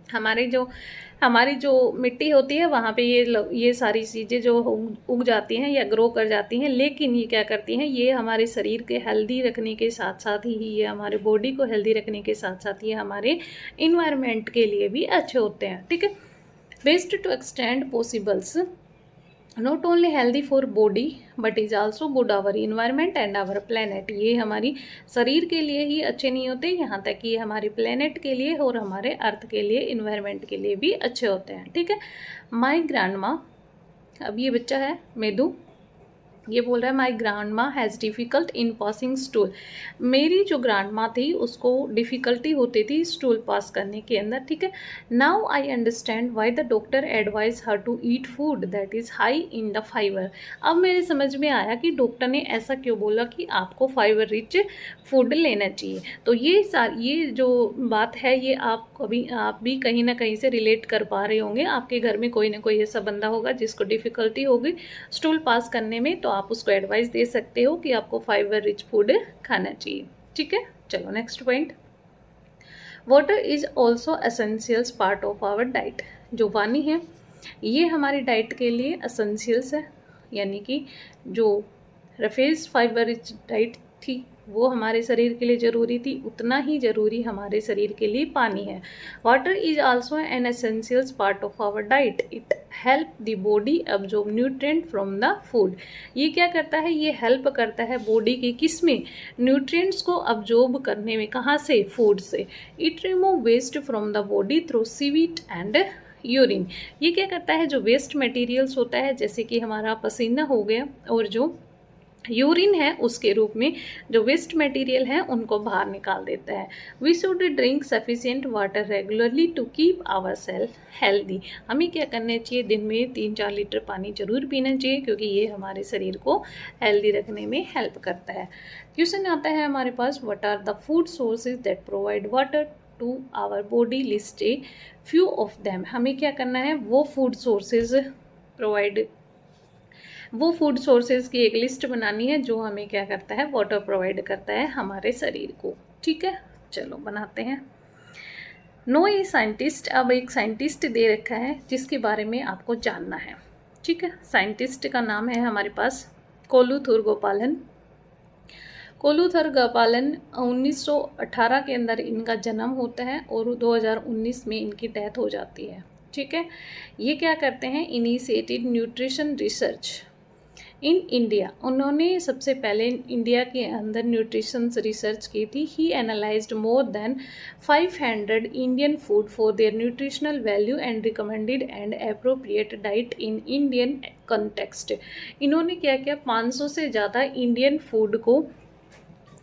हमारी जो मिट्टी होती है वहाँ पे ये सारी चीज़ें जो उग जाती हैं या ग्रो कर जाती हैं, लेकिन ये क्या करती हैं, ये हमारे शरीर के हेल्दी रखने के साथ साथ ही ये हमारे बॉडी को हेल्दी रखने के साथ साथ ये हमारे इन्वायरमेंट के लिए भी अच्छे होते हैं। ठीक है, best to extend possibles not only healthy for body but is also good our environment and our planet. ये हमारी शरीर के लिए ही अच्छे नहीं होते, यहाँ तक कि ये हमारे प्लेनेट के लिए और हमारे अर्थ के लिए, इन्वायरमेंट के लिए भी अच्छे होते हैं। ठीक है, माई ग्रैंडमा, अब ये बच्चा है मेदू, ये बोल रहा है माई ग्रांड माँ has difficult in passing stool. मेरी जो ग्रांड माँ थी उसको डिफ़िकल्टी होती थी स्टूल पास करने के अंदर। ठीक है, now I understand why the doctor advise her to eat food that is high in the fibre. अब मेरे समझ में आया कि डॉक्टर ने ऐसा क्यों बोला कि आपको फाइबर रिच फूड लेना चाहिए। तो ये जो बात है ये आप भी कहीं ना कहीं से रिलेट कर पा रहे होंगे। आपके घर में कोई ना कोई ऐसा बंदा होगा जिसको डिफ़िकल्टी होगी स्टूल पास करने में, तो आप उसको एडवाइस दे सकते हो कि आपको फाइबर रिच फूड खाना चाहिए। ठीक है, चलो next point, water is also essentials part of our diet. जो पानी है ये हमारी डाइट के लिए एसेंशियल्स है, यानी कि जो रफेज फाइबर रिच डाइट थी वो हमारे शरीर के लिए ज़रूरी थी, उतना ही ज़रूरी हमारे शरीर के लिए पानी है। Water is also an essentials part of our diet. It help the body absorb nutrient from the food. ये क्या करता है, ये हेल्प करता है बॉडी की किस में, न्यूट्रिएंट्स को अब्जॉर्ब करने में। कहाँ से? फूड से। It remove waste from the body through sweat and urine. ये क्या करता है, जो वेस्ट मटेरियल्स होता है जैसे कि हमारा पसीना हो गया और जो यूरिन है उसके रूप में जो वेस्ट मटेरियल है उनको बाहर निकाल देता है। We should drink sufficient water regularly to keep our self healthy. हमें क्या करना चाहिए, दिन में 3-4 लीटर पानी जरूर पीना चाहिए, क्योंकि ये हमारे शरीर को हेल्दी रखने में हेल्प करता है। क्वेश्चन आता है हमारे पास, what are the food sources that provide water to our body, list a few of them. हमें क्या करना है, वो फूड सोर्सेज की एक लिस्ट बनानी है जो हमें क्या करता है, वाटर प्रोवाइड करता है हमारे शरीर को। ठीक है, चलो बनाते हैं। नो ए साइंटिस्ट, अब एक साइंटिस्ट दे रखा है जिसके बारे में आपको जानना है। ठीक है, साइंटिस्ट का नाम है हमारे पास कोलुथुर गोपालन। कोलुथुर गोपालन 1918 के अंदर इनका जन्म होता है और 2019 में इनकी डेथ हो जाती है। ठीक है, ये क्या करते हैं, initiated nutrition research in India. उन्होंने सबसे पहले इंडिया के अंदर न्यूट्रिशन रिसर्च की थी। He analysed more than 500 Indian food for their nutritional value and recommended and appropriate diet in Indian context. इन्होंने क्या किया, 500 से ज़्यादा इंडियन फूड को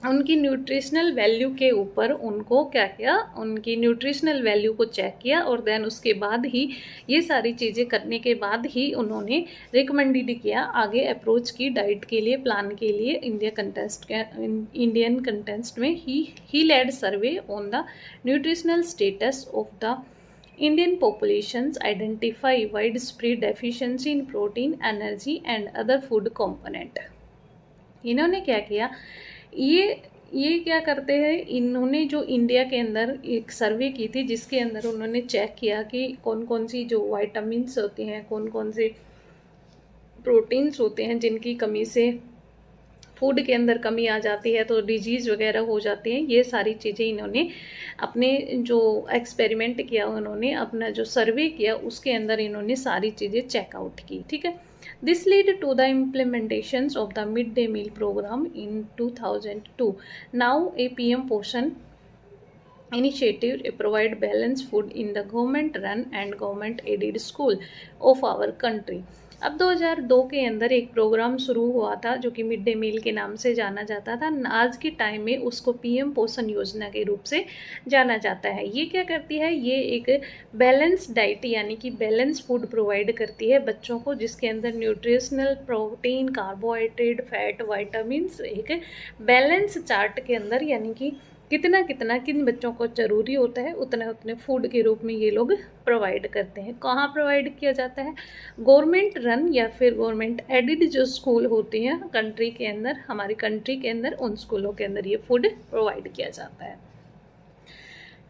उनकी न्यूट्रिशनल वैल्यू के ऊपर उनको क्या किया, उनकी न्यूट्रिशनल वैल्यू को चेक किया और देन उसके बाद ही ये सारी चीज़ें करने के बाद ही उन्होंने रिकमेंडेड किया, आगे अप्रोच की डाइट के लिए, प्लान के लिए। इंडियन कंटेक्स्ट में he led survey on the nutritional status of the Indian populations, identify wide spread deficiency in protein, energy and other food component. इन्होंने क्या किया, ये ये क्या करते हैं, इन्होंने जो इंडिया के अंदर एक सर्वे की थी जिसके अंदर उन्होंने चेक किया कि कौन कौन सी जो वाइटामिन्स होती हैं, कौन कौन से प्रोटीन्स होते हैं जिनकी कमी से फूड के अंदर कमी आ जाती है तो डिजीज़ वगैरह हो जाती हैं। ये सारी चीज़ें इन्होंने अपने जो एक्सपेरिमेंट किया, उन्होंने अपना जो सर्वे किया उसके अंदर इन्होंने सारी चीज़ें चेकआउट की, ठीक है। This lead to the implementation of the mid day meal programme in 2002. Now a PM Poshan initiative provide balanced food in the government run and government aided school of our country. अब 2002 के अंदर एक programme शुरू हुआ था जो कि mid day मील के नाम से जाना जाता था। आज के टाइम में उसको PM पोषण योजना के रूप से जाना जाता है। ये क्या करती है, ये एक बैलेंस डाइट यानी कि बैलेंस फूड प्रोवाइड करती है बच्चों को, जिसके अंदर nutritional, protein, carbohydrate, fat, vitamins एक बैलेंस चार्ट के अंदर, यानी कि कितना कितना किन बच्चों को ज़रूरी होता है उतने उतने फूड के रूप में ये लोग प्रोवाइड करते हैं। कहाँ प्रोवाइड किया जाता है, गवर्नमेंट रन या फिर गवर्नमेंट एडिड जो स्कूल होती हैं कंट्री के अंदर, हमारी कंट्री के अंदर, उन स्कूलों के अंदर ये फूड प्रोवाइड किया जाता है।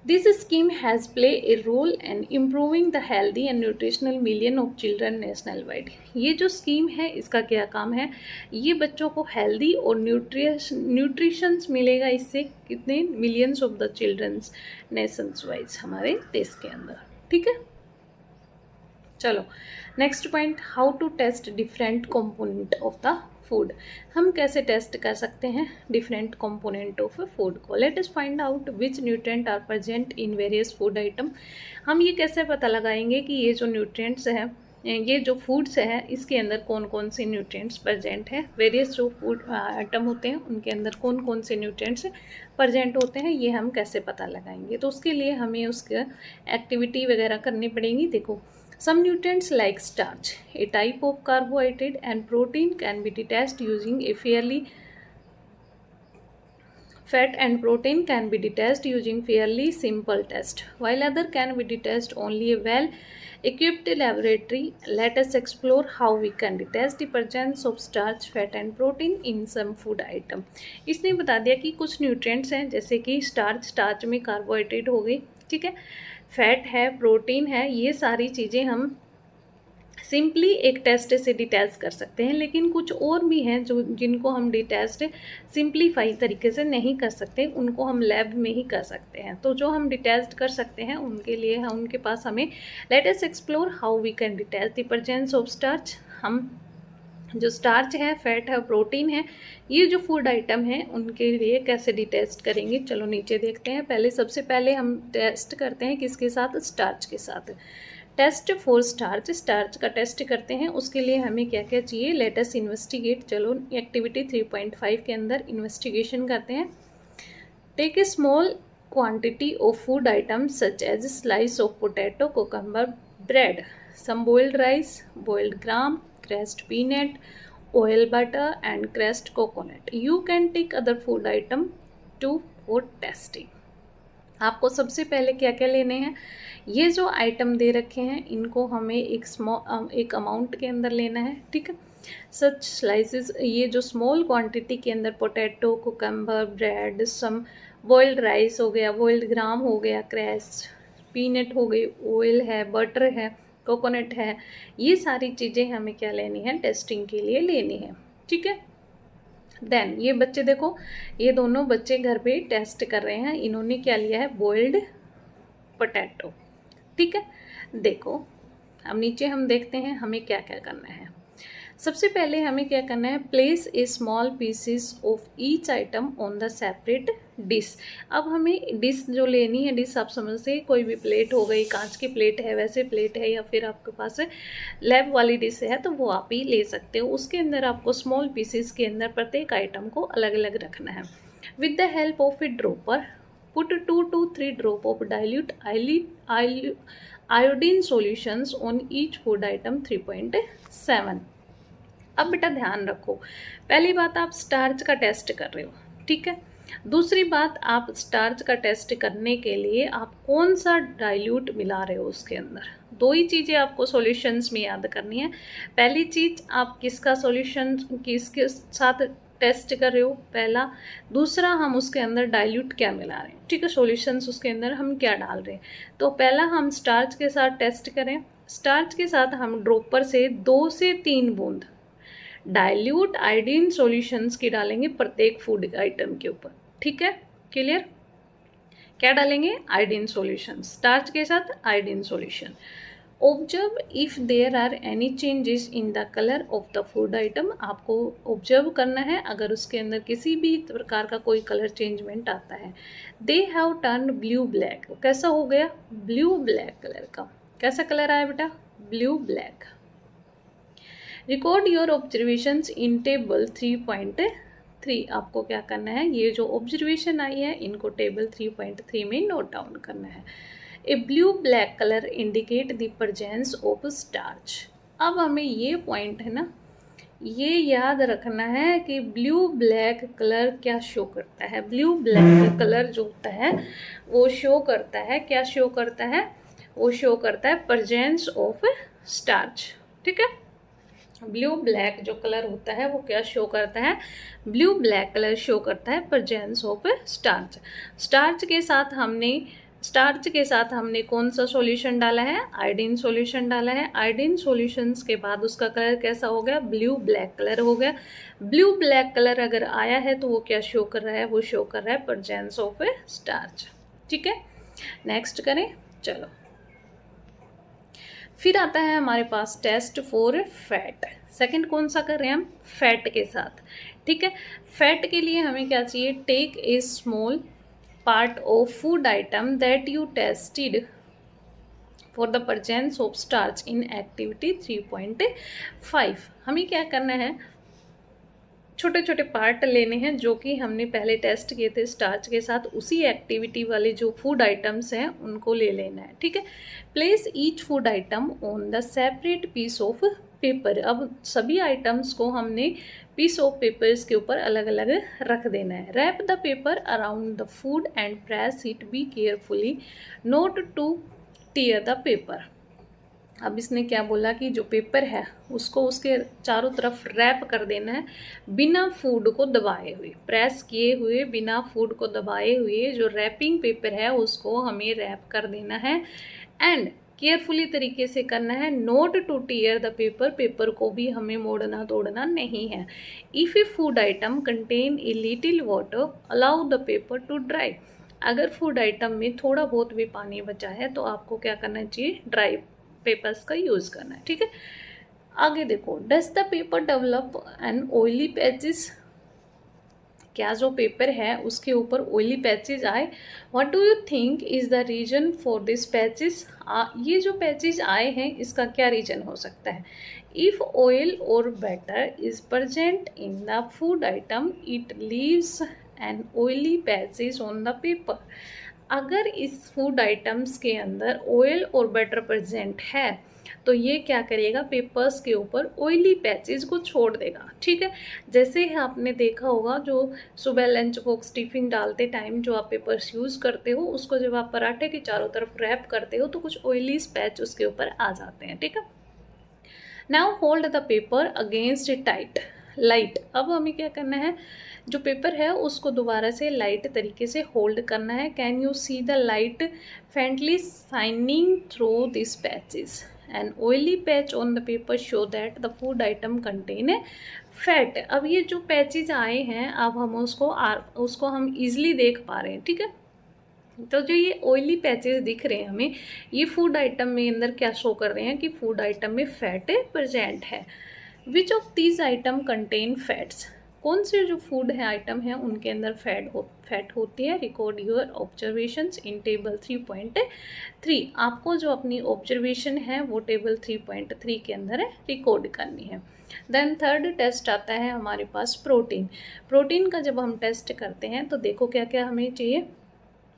This scheme has played a role in improving the healthy and nutritional million of children nationwide. ये जो स्कीम है इसका क्या काम है, ये बच्चों को हेल्दी और न्यूट्रिशंस मिलेगा, इससे कितने millions of the childrens nations wise हमारे देश के अंदर, ठीक है। चलो next point, how to test different component of the food. हम कैसे टेस्ट कर सकते हैं डिफरेंट कंपोनेंट ऑफ फूड को। Let us find out which nutrient are present in various food item. हम ये कैसे पता लगाएंगे कि ये जो न्यूट्रिएंट्स हैं, ये जो फूड्स है, इसके अंदर कौन कौन से न्यूट्रिएंट्स प्रेजेंट हैं, वेरियस जो फूड आइटम होते हैं उनके अंदर कौन कौन से न्यूट्रिएंट्स प्रेजेंट होते हैं, ये हम कैसे पता लगाएंगे। तो उसके लिए हमें उसका एक्टिविटी वगैरह करनी पड़ेगी। देखो, some nutrients like starch, a type of carbohydrate, and protein can be detached using a fairly fat and protein can be detached using fairly simple test, while other can be detached only a well equipped laboratory. Let us explore how we can detect the presence of starch, fat and protein in some food item. इसने बता दिया कि कुछ nutrients हैं जैसे कि starch में carbohydrate हो गई, ठीक है, फैट है, प्रोटीन है, ये सारी चीज़ें हम सिंपली एक टेस्ट से डिटेस्ट कर सकते हैं। लेकिन कुछ और भी हैं जो जिनको हम डिटेस्ट सिंप्लीफाई तरीके से नहीं कर सकते, उनको हम लैब में ही कर सकते हैं। तो जो हम डिटेस्ट कर सकते हैं उनके लिए उनके पास हमें let us explore how we can detect the presence of starch. हम जो स्टार्च है, फैट है, प्रोटीन है, ये जो फूड आइटम है उनके लिए कैसे डिटेस्ट करेंगे। चलो नीचे देखते हैं। पहले सबसे पहले हम टेस्ट करते हैं किसके साथ, स्टार्च के साथ। टेस्ट फॉर स्टार्च, स्टार्च का टेस्ट करते हैं। उसके लिए हमें क्या क्या चाहिए, लेट अस इन्वेस्टिगेट। चलो एक्टिविटी 3.5 के अंदर इन्वेस्टिगेशन करते हैं। Take a small quantity of food items such as slice of potato, cucumber, bread, some boiled rice, boiled gram, crushed peanut, oil butter and crushed coconut. You can take other food item to for testing. आपको सबसे पहले क्या क्या लेने हैं, ये जो item दे रखे हैं इनको हमें एक अमाउंट के अंदर लेना है, ठीक है। सच स्लाइसेस, ये जो स्मॉल क्वांटिटी के अंदर potato, cucumber, bread, some boiled rice हो गया, बॉइल्ड ग्राम हो गया, क्रैश्ड पीनट हो गई, ऑयल है, बटर है, कोकोनट है, ये सारी चीज़ें हमें क्या लेनी है, टेस्टिंग के लिए लेनी है, ठीक है। देन ये बच्चे देखो, ये दोनों बच्चे घर पे टेस्ट कर रहे हैं। इन्होंने क्या लिया है, बॉइल्ड पोटैटो, ठीक है। देखो अब नीचे हम देखते हैं हमें क्या क्या करना है। सबसे पहले हमें क्या करना है, place a small pieces of each item on the separate dish. अब हमें डिश जो लेनी है, डिश आप समझते हैं, कोई भी प्लेट हो गई, कांच की प्लेट है, वैसे प्लेट है, या फिर आपके पास लैब वाली डिश है तो वो आप ही ले सकते हो। उसके अंदर आपको स्मॉल पीसेस के अंदर प्रत्येक आइटम को अलग अलग रखना है। With the help of A dropper put 2 to 3 drop of dilute iodine solutions on each food item 3.7। अब बेटा ध्यान रखो, पहली बात आप स्टार्च का टेस्ट कर रहे हो, ठीक है। दूसरी बात, आप स्टार्च का टेस्ट करने के लिए आप कौन सा डाइल्यूट मिला रहे हो उसके अंदर, दो ही चीज़ें आपको सॉल्यूशंस में याद करनी है। पहली चीज़, आप किसका सॉल्यूशन किसके साथ टेस्ट कर रहे हो, पहला। दूसरा, हम उसके अंदर डाइल्यूट क्या मिला रहे हैं, ठीक है, सॉल्यूशंस उसके अंदर हम क्या डाल रहे हैं। तो पहला हम स्टार्च के साथ टेस्ट करें। स्टार्च के साथ हम ड्रॉपर से 2 से 3 बूंद डाइल्यूट आयोडीन सॉल्यूशंस की डालेंगे प्रत्येक फूड आइटम के ऊपर, ठीक है, क्लियर। क्या डालेंगे, आयोडीन सॉल्यूशन, स्टार्च के साथ iodine solution. Observe if there are any changes in the colour of the food item, आपको ऑब्जर्व करना है अगर उसके अंदर किसी भी प्रकार का कोई कलर चेंजमेंट आता है। They have turn blue black, कैसा हो गया, ब्लू ब्लैक कलर का। कैसा कलर आया बेटा, blue black. Record your observations in table 3.3, आपको क्या करना है, ये जो ऑब्जर्वेशन आई है इनको टेबल 3.3 में नोट डाउन करना है। A blue black colour indicate the presence of starch. अब हमें ये पॉइंट है ना, ये याद रखना है कि ब्लू ब्लैक कलर क्या शो करता है। ब्लू ब्लैक कलर जो होता है वो शो करता है, क्या शो करता है, वो शो करता है प्रेजेंस ऑफ स्टार्च, ठीक है। ब्लू ब्लैक जो कलर होता है वो क्या शो करता है, ब्लू ब्लैक कलर शो करता है प्रेजेंस ऑफ स्टार्च। स्टार्च के साथ हमने कौन सा सॉल्यूशन डाला है, आयोडीन सॉल्यूशन डाला है। आयोडीन सॉल्यूशंस के बाद उसका कलर कैसा हो गया, ब्लू ब्लैक कलर हो गया। ब्लू ब्लैक कलर अगर आया है तो वो क्या शो कर रहा है, वो शो कर रहा है प्रेजेंस ऑफ स्टार्च, ठीक है। नेक्स्ट करें, चलो। फिर आता है हमारे पास टेस्ट फॉर फैट। सेकंड कौन सा कर रहे हैं हम, फैट के साथ, ठीक है। फैट के लिए हमें क्या चाहिए, take a small part of food item that you tested for the presence of starch in activity 3.5। हमें क्या करना है, छोटे छोटे पार्ट लेने हैं जो कि हमने पहले टेस्ट किए थे स्टार्च के साथ, उसी एक्टिविटी वाले जो फूड आइटम्स हैं उनको ले लेना है, ठीक है। Place each food item on the separate piece of paper. अब सभी आइटम्स को हमने पीस ऑफ पेपर्स के ऊपर अलग अलग रख देना है। Wrap the paper around the food and press it, be carefully not two tier the paper. अब इसने क्या बोला कि जो पेपर है उसको उसके चारों तरफ रैप कर देना है बिना फूड को दबाए हुए, प्रेस किए हुए बिना फूड को दबाए हुए जो रैपिंग पेपर है उसको हमें रैप कर देना है। एंड केयरफुली तरीके से करना है, note two tier the paper, paper को भी हमें मोड़ना तोड़ना नहीं है। If A food item contain a little water allow the paper two dry. अगर फूड आइटम में थोड़ा बहुत भी पानी बचा है तो आपको क्या करना चाहिए, ड्राई पेपर्स का यूज़ करना है, ठीक है। आगे देखो, does the paper develop an oily patches, क्या जो पेपर है उसके ऊपर ऑयली पैचेज आए। What do you think is the reason for this patches, ये जो पैचेज आए हैं इसका क्या रीजन हो सकता है। इफ़ ऑयल और butter is present in the food item it leaves an oily patches on the paper. अगर इस फूड आइटम्स के अंदर ऑयल और बैटर प्रेजेंट है तो ये क्या करेगा, पेपर्स के ऊपर ऑयली पैचेस को छोड़ देगा, ठीक है। जैसे आपने देखा होगा जो सुबह लंच बॉक्स टिफिन डालते टाइम जो आप पेपर्स यूज़ करते हो उसको जब आप पराठे के चारों तरफ रैप करते हो तो कुछ ऑयली पैच उसके ऊपर आ जाते हैं, ठीक है। Now hold the paper against tight light. अब हमें क्या करना है, जो पेपर है उसको दोबारा से लाइट तरीके से होल्ड करना है। Can you see the light faintly shining through this patches, an oily patch on the paper show that the food item contain fat. अब ये जो पैचेज आए हैं अब हम उसको हम इजीली देख पा रहे हैं, ठीक है। तो जो ये ऑयली पैचेस दिख रहे हैं हमें, ये फूड आइटम में अंदर क्या शो कर रहे हैं कि फूड आइटम में फैट प्रेजेंट है। Which of these atom contain fats, कौन से जो फूड है आइटम है उनके अंदर फैट होती है। Record your observations in table 3.3। आपको जो अपनी ऑब्जर्वेशन है वो टेबल 3.3 के अंदर है रिकॉर्ड करनी है। देन थर्ड टेस्ट आता है हमारे पास प्रोटीन। प्रोटीन का जब हम टेस्ट करते हैं तो देखो क्या क्या हमें चाहिए।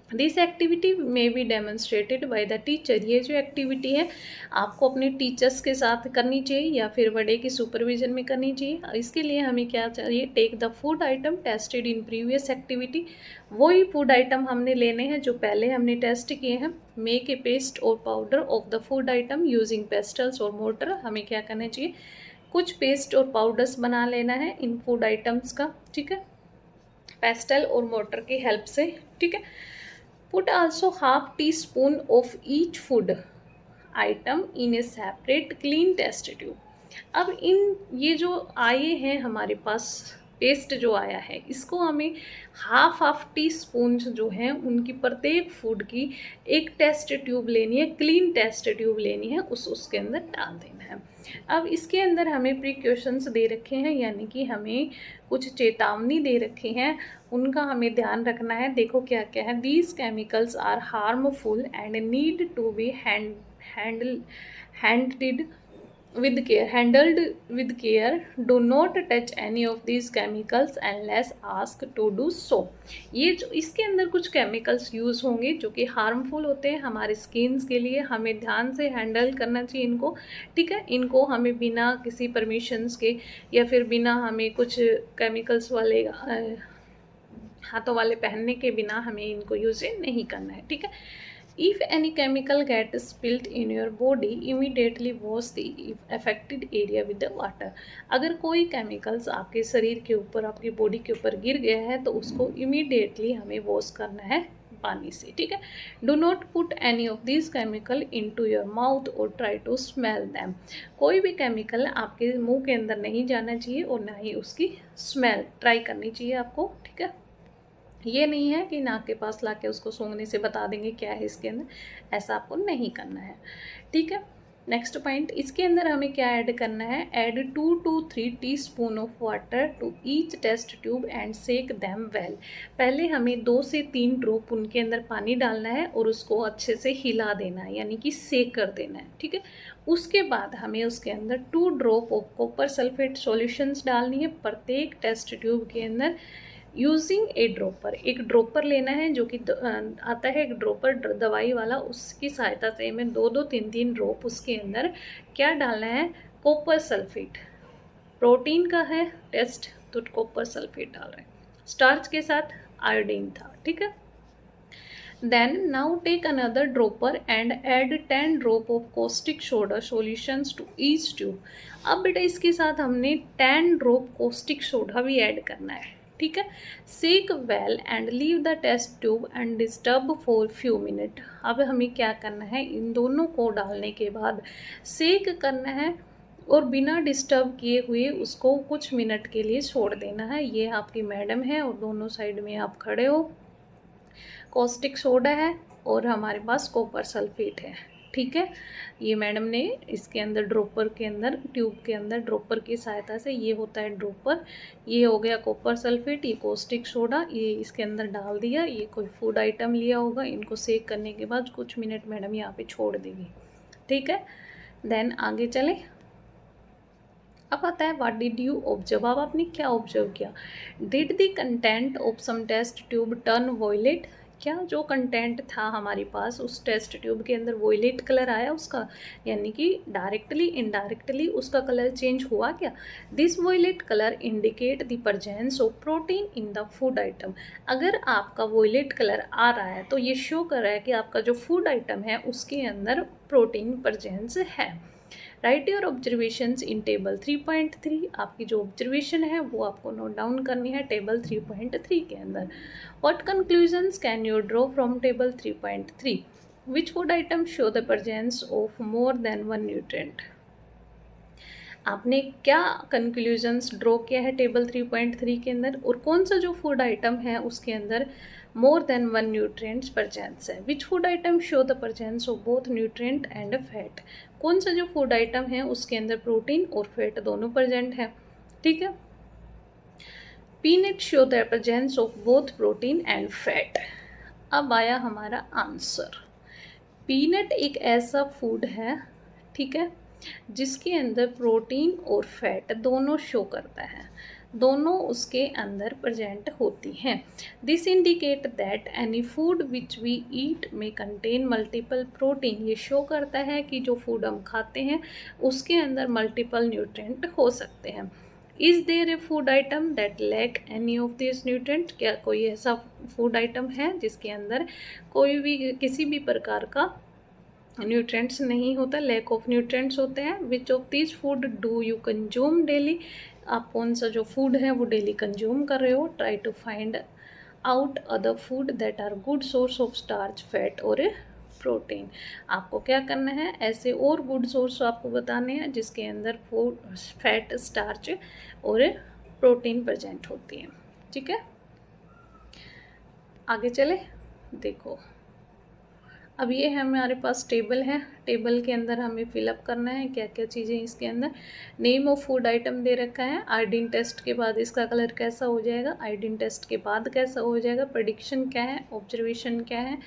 This activity may be demonstrated by the teacher. ये जो एक्टिविटी है आपको अपने टीचर्स के साथ करनी चाहिए या फिर बड़े की सुपरविजन में करनी चाहिए। इसके लिए हमें क्या चाहिए, take the food item tested in previous activity. वही फूड आइटम हमने लेने हैं जो पहले हमने टेस्ट किए हैं। मेक ए पेस्ट और powder of the food item using pestles और मोर्टर। हमें क्या करना चाहिए, कुछ पेस्ट और पाउडर्स बना लेना है इन फूड आइटम्स का, ठीक है, पेस्टल और मोटर की हेल्प से, ठीक है। Put also half teaspoon of each food item in a separate clean test tube. अब इन ये जो आए हैं हमारे पास पेस्ट जो आया है, इसको हमें हाफ टी स्पून जो है उनकी प्रत्येक फूड की एक टेस्ट ट्यूब लेनी है, क्लीन टेस्ट ट्यूब लेनी है, उसके अंदर डाल देना है। अब इसके अंदर हमें प्रिकॉशंस दे रखे हैं, यानी कि हमें कुछ चेतावनी दे रखे हैं, उनका हमें ध्यान रखना है। देखो क्या क्या है, these chemicals are harmful and need to be handled with care. Do not touch any of these chemicals unless asked to do so। ये जो इसके अंदर कुछ केमिकल्स यूज़ होंगे जो कि हार्मफुल होते हैं हमारे स्किन्स के लिए, हमें ध्यान से हैंडल करना चाहिए इनको, ठीक है। इनको हमें बिना किसी परमिशंस के या फिर बिना हमें कुछ केमिकल्स वाले हाथों वाले पहनने के बिना हमें इनको यूज़ नहीं करना है, ठीक है। If any chemical gets spilled in your body, immediately wash the affected area with the water। अगर कोई केमिकल्स आपके शरीर के ऊपर, आपकी बॉडी के ऊपर गिर गया है तो उसको इमीडिएटली हमें वॉश करना है पानी से, ठीक है। Do not put any of this chemical into your mouth और ट्राई टू स्मेल दैम। कोई भी केमिकल आपके मुंह के अंदर नहीं जाना चाहिए और ना ही उसकी स्मेल ट्राई करनी चाहिए आपको, ठीक है। ये नहीं है कि नाक के पास लाके उसको सूंघने से बता देंगे क्या है इसके अंदर, ऐसा आपको नहीं करना है, ठीक है। नेक्स्ट पॉइंट, इसके अंदर हमें क्या ऐड करना है, add 2 to 3 teaspoon of water to each test tube and shake them well. पहले हमें 2 से 3 ड्रॉप उनके अंदर पानी डालना है और उसको अच्छे से हिला देना है, यानी कि सेक कर देना है, ठीक है। उसके बाद हमें उसके अंदर 2 drop of copper sulphate solutions डालनी है प्रत्येक टेस्ट ट्यूब के अंदर, यूजिंग ए ड्रॉपर। एक ड्रॉपर लेना है जो कि आता है एक ड्रॉपर दवाई वाला, उसकी सहायता से हमें 2-2, 3-3 ड्रॉप उसके अंदर क्या डालना है, कॉपर सल्फेट। प्रोटीन का है टेस्ट तो कॉपर सल्फेट डाल रहे हैं, स्टार्च के साथ आयोडीन था, ठीक है। Then now take another dropper and add 10 drop of caustic soda solutions to each tube। अब बेटा इसके साथ हमने 10 ड्रॉप caustic soda भी ऐड करना है, ठीक है। Shake well and leave the test tube and disturb for few minute. अब हमें क्या करना है, इन दोनों को डालने के बाद सेक करना है और बिना डिस्टर्ब किए हुए उसको कुछ मिनट के लिए छोड़ देना है। ये आपकी मैडम है और दोनों साइड में आप खड़े हो, कॉस्टिक सोडा है और हमारे पास कॉपर सल्फेट है, ठीक है। ये मैडम ने इसके अंदर ड्रॉपर के अंदर, ट्यूब के अंदर ड्रॉपर की सहायता से, ये होता है ड्रॉपर, ये हो गया कॉपर सल्फेट, ये कॉस्टिक सोडा, ये इसके अंदर डाल दिया। ये कोई फूड आइटम लिया होगा, इनको सेक करने के बाद कुछ मिनट मैडम यहाँ पे छोड़ देगी, ठीक है। देन आगे चले, अब आता है व्हाट डिड यू ऑब्जर्व। अब आपने क्या ऑब्जर्व किया, did the content of some test tube turn violet. क्या जो कंटेंट था हमारे पास उस टेस्ट ट्यूब के अंदर वॉयलेट कलर आया उसका, यानी कि डायरेक्टली इनडायरेक्टली उसका कलर चेंज हुआ क्या। This violet colour indicate the presence of protein in the food item. अगर आपका वॉयलेट कलर आ रहा है तो ये शो कर रहा है कि आपका जो फूड आइटम है उसके अंदर प्रोटीन प्रेजेंस है। Right your observations in table 3.3। आपकी जो ऑब्जर्वेशन है वो आपको नोट डाउन करनी है टेबल 3.3 के अंदर। What conclusions can you draw from table 3.3। Which food item show the presence of more than one nutrient. आपने क्या कंक्लूजन्स ड्रॉ किया है टेबल 3.3 के अंदर, और कौन सा जो फूड आइटम है उसके अंदर more than one nutrients presence है। Which food item show the presence of both nutrient and fat. कौन सा जो फूड आइटम है उसके अंदर प्रोटीन और फैट दोनों प्रेजेंट है, ठीक है। Peanut show the presence of both protein and fat. अब आया हमारा आंसर। पीनट एक ऐसा फूड है, ठीक है, जिसके अंदर प्रोटीन और फैट दोनों शो करता है, दोनों उसके अंदर प्रेजेंट होती हैं। This indicate that any food which we eat may contain multiple protein. ये शो करता है कि जो फूड हम खाते हैं उसके अंदर मल्टीपल न्यूट्रिएंट हो सकते हैं। Is there a food item that lack any of this nutrient. क्या कोई ऐसा फूड आइटम है जिसके अंदर कोई भी किसी भी प्रकार का न्यूट्रिएंट्स नहीं होता, लैक ऑफ न्यूट्रिएंट्स होते हैं। Which of this food do you consume daily, आप कौन सा जो फूड है वो डेली कंज्यूम कर रहे हो। Try to find out other food that are good source of starch, fat और प्रोटीन। आपको क्या करना है, ऐसे और गुड सोर्स आपको बताने हैं जिसके अंदर फूड, फैट, स्टार्च और प्रोटीन प्रेजेंट होती है। ठीक है, आगे चले। देखो अब ये है हमारे पास टेबल है, टेबल के अंदर हमें फिलअप करना है क्या क्या चीज़ें इसके अंदर। नेम ऑफ फूड आइटम दे रखा है, आयोडीन टेस्ट के बाद इसका कलर कैसा हो जाएगा, आयोडीन टेस्ट के बाद कैसा हो जाएगा, प्रेडिक्शन क्या है, ऑब्जर्वेशन क्या है,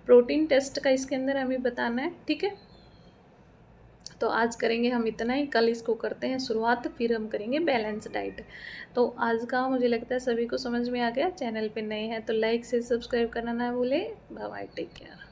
प्रोटीन टेस्ट का इसके अंदर हमें बताना है। ठीक है, तो आज करेंगे हम इतना ही, कल इसको करते हैं शुरुआत, फिर हम करेंगे बैलेंस डाइट। तो आज का मुझे लगता है सभी को समझ में आ गया। चैनल पे नए हैं तो लाइक से सब्सक्राइब करना ना भूले। Bye bye, take care.